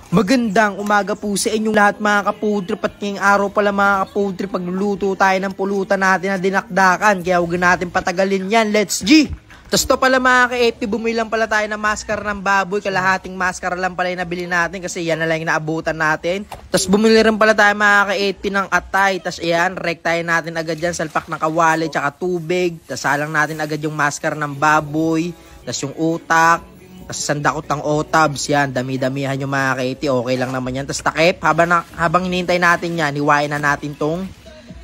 Magandang umaga po sa inyong lahat mga kapoodtrip at ngayong araw pala mga kapoodtrip pagluluto tayo ng pulutan natin na dinakdakan kaya huwag natin patagalin yan, let's G! Tapos to pala mga ka-FP, bumili lang pala tayo ng maskara ng baboy, kalahating maskara lang pala yung nabili natin kasi yan na lang yung naabutan natin. Tapos bumili rin pala tayo mga ka-FP ng atay, tapos ayan, rektahin natin agad yan, salpak ng kawali tsaka tubig, tapos salang natin agad yung maskara ng baboy, tapos yung utak, tapos sandakot ng otabs, yan, dami-damihan yung mga kaiti, okay lang naman yan. Tapos takip, habang hinihintay natin yan, hiwain na natin tong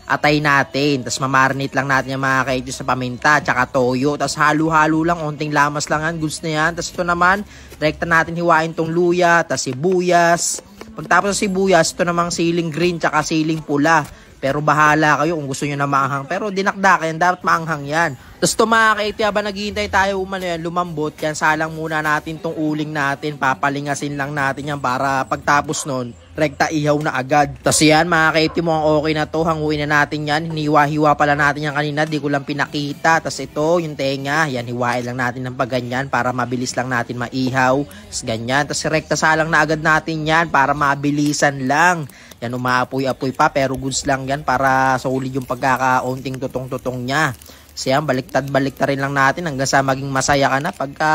atay natin. Tapos mamarinate lang natin yung mga kaiti sa paminta, tsaka toyo. Tapos halo-halo lang, onting lamas lang yan, goods na yan. Tapos ito naman, rekta natin hiwain tong luya, tapos sibuyas. Pagtapos sa sibuyas, ito namang siling green, tsaka siling pula. Pero bahala kayo kung gusto nyo na maanghang. Pero dinakdakan yan, dapat maanghang yan. Tapos ito mga kaiti, habang naghihintay tayo lumambot yan, salang muna natin tong uling natin. Papalingasin lang natin yan para pagtapos nun, rekta ihaw na agad. Tapos yan mga kaiti, mukhang okay na to. Hanguin na natin yan. Hiniwa-hiwa pala natin yan kanina, di ko lang pinakita. Tapos ito, yung tenga, yan, hiwain lang natin ng paganyan para mabilis lang natin maihaw. Tapos ganyan. Tapos rekta salang na agad natin yan para mabilisan lang. Yan, umaapoy-apoy pa pero goods lang yan para solid yung pagkakaunting tutong-tutong niya. So yan, baliktad-baliktad rin lang natin hanggang sa maging masaya ka na. Pagka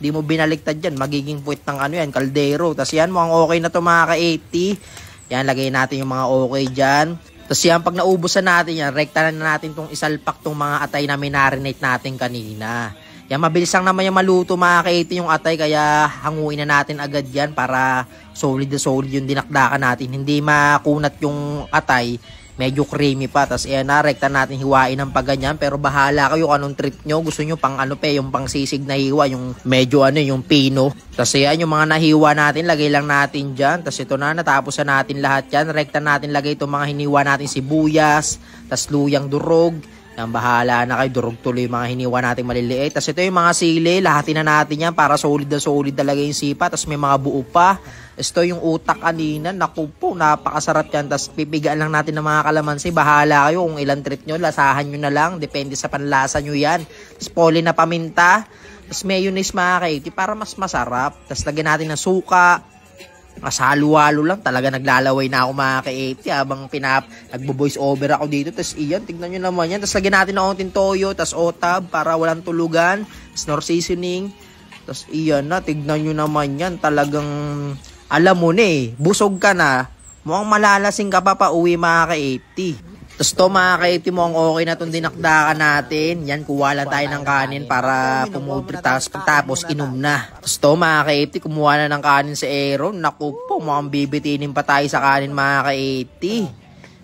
di mo binaliktad yan, magiging puwit ng ano yan, kaldero. Tapos yan, mukhang okay na to mga ka-80. Yan, lagay natin yung mga okay dyan. Tapos yan, pag naubusan natin yan, rekta na natin tong isalpak tong mga atay na minarinate natin kanina. Yan, mabilis lang naman yung maluto mga ka-80 yung atay, kaya hanguin na natin agad yan para solid na solid yung dinakdakan natin. Hindi makunat yung atay, medyo creamy pa. Tapos ayan na, rekta natin hiwain ng paganyan. Pero bahala kayo anong trip nyo. Gusto nyo pang ano pa, yung pang sisig na hiwa, yung medyo ano, yung pino. Tapos ayan, yung mga nahiwa natin, lagay lang natin dyan. Tapos ito na, natapos na natin lahat yan. Rekta natin lagay itong mga hiniwa natin sibuyas, tapos luyang durog. Yan, bahala na kayo, durog tuloy yung mga hiniwa natin maliliit. Tapos ito yung mga sili, lahatin na natin yan para solid na solid talaga yung sipa. Tapos may mga buo pa. Ito yung utak kanina, naku po, napakasarap yan. Tapos pipigaan lang natin ng mga kalamansi. Bahala kayo kung ilang trip nyo, lasahan nyo na lang. Depende sa panlasa nyo yan. Tapos poli na paminta. Tapos mayonnaise mga kaiti para mas masarap. Tapos lagyan natin ng suka. Mas halo-halo lang. Talaga naglalaway na ako mga ka-80 habang nagbo-voice over ako dito. Tapos iyan, tignan nyo naman yan. Tapos lagyan natin ng onting toyo, tapos otab para walang tulugan. Tapos nor seasoning. Tapos iyan na, tignan nyo naman yan. Talagang alam mo na busog ka na, mukhang malalasing ka pa uwi mga ka-80. Tapos to mga ka-80, mukhang okay na itong dinakdakan natin. Yan, kuha lang tayo ng kanin para pumutri, tapos inom na. Tapos to mga ka-80, kumuha na ng kanin sa Aaron. Naku po, mukhang bibitinin pa tayo sa kanin mga ka-80.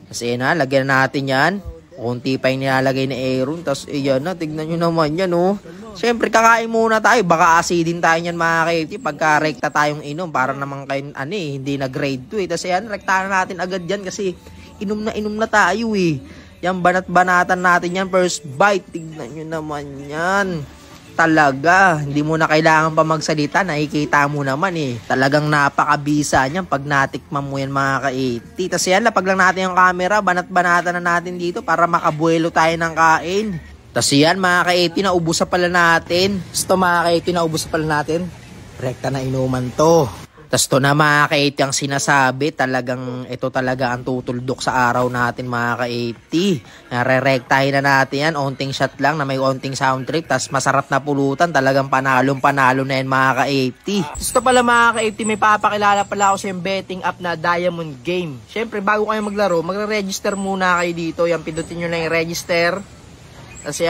Kasi na, lagyan natin yan. Kunti pa yung nilalagay ni Aaron. Tapos iyan na, tignan nyo naman yan oh. Siyempre kakain muna tayo. Baka acidin tayo yan mga ka-80. Pagka rekta tayong inom. Para naman kayo hindi na grade 2 Tapos ayan, rektahan natin agad yan. Kasi inom na tayo Yan, banat-banatan natin yan. First bite. Tignan nyo naman yan. Talaga. Hindi mo na kailangan pa magsalita. Nakikita mo naman Talagang napakabisa niyan pag natikman mo yan mga ka-80. Tapos yan, lapag lang natin yung camera. Banat-banatan na natin dito para makabuelo tayo ng kain. Tapos yan mga ka-80, naubusan pala natin. Ito mga ka-80, naubusan pala natin. Rekta na inuman to. Tapos ito na mga ka-80 ang sinasabi. Talagang ito talaga ang tutuldok sa araw natin mga ka-80. Nare-rektahin na natin yan. Onting shot lang na may onting sound trip. Tapos masarap na pulutan. Talagang panalong-panalo na yan mga ka-80. Tapos ito pala mga ka-80, may papakilala pala ako sa yung betting app na Diamond Game. Siyempre bago kayo maglaro, magre-register muna kayo dito. Yan, pindutin nyo na yung register. Kasi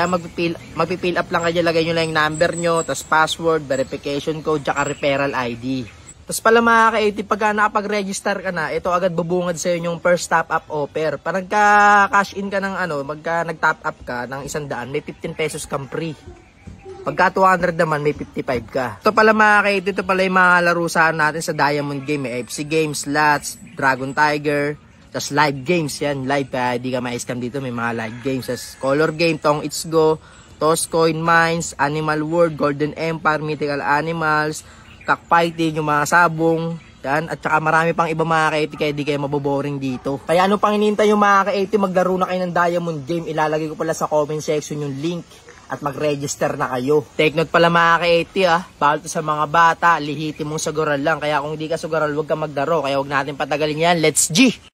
magpipill up lang kayo, lagay nyo lang yung number nyo, tapos password, verification code, tsaka referral ID. Tapos pala mga ka-80, pagka nakapag-register ka na, ito agad bubungad sa'yo yung first top up offer. Parang ka-cash in ka ng magka nag-top up ka ng 100, may 15 pesos kang free. Pagka 200 naman, may 55 ka. Ito pala mga ka-80, ito pala yung mga larusan natin sa Diamond Game. May FC Games, Slots, Dragon Tiger, tapos live games yan, live kaya di ka ma-scam dito, may mga live games. Tapos color game, Tong It's Go, Toss Coin Mines, Animal World, Golden Empire, Mythical Animals, Cockfighting, yung mga sabong, yan. At saka marami pang iba mga ka-80 kaya di kayo maboboring dito. Kaya ano pang hinihintay yung mga ka-80, maglaro na kayo ng Diamond Game. Ilalagay ko pala sa comment section yung link. at mag-register na kayo. Take note pala mga ka-80 bawal to sa mga bata, lihitin mong sugaral lang. Kaya kung di ka sugaral, huwag ka magdaro. Kaya huwag natin patagalin yan. Let's G!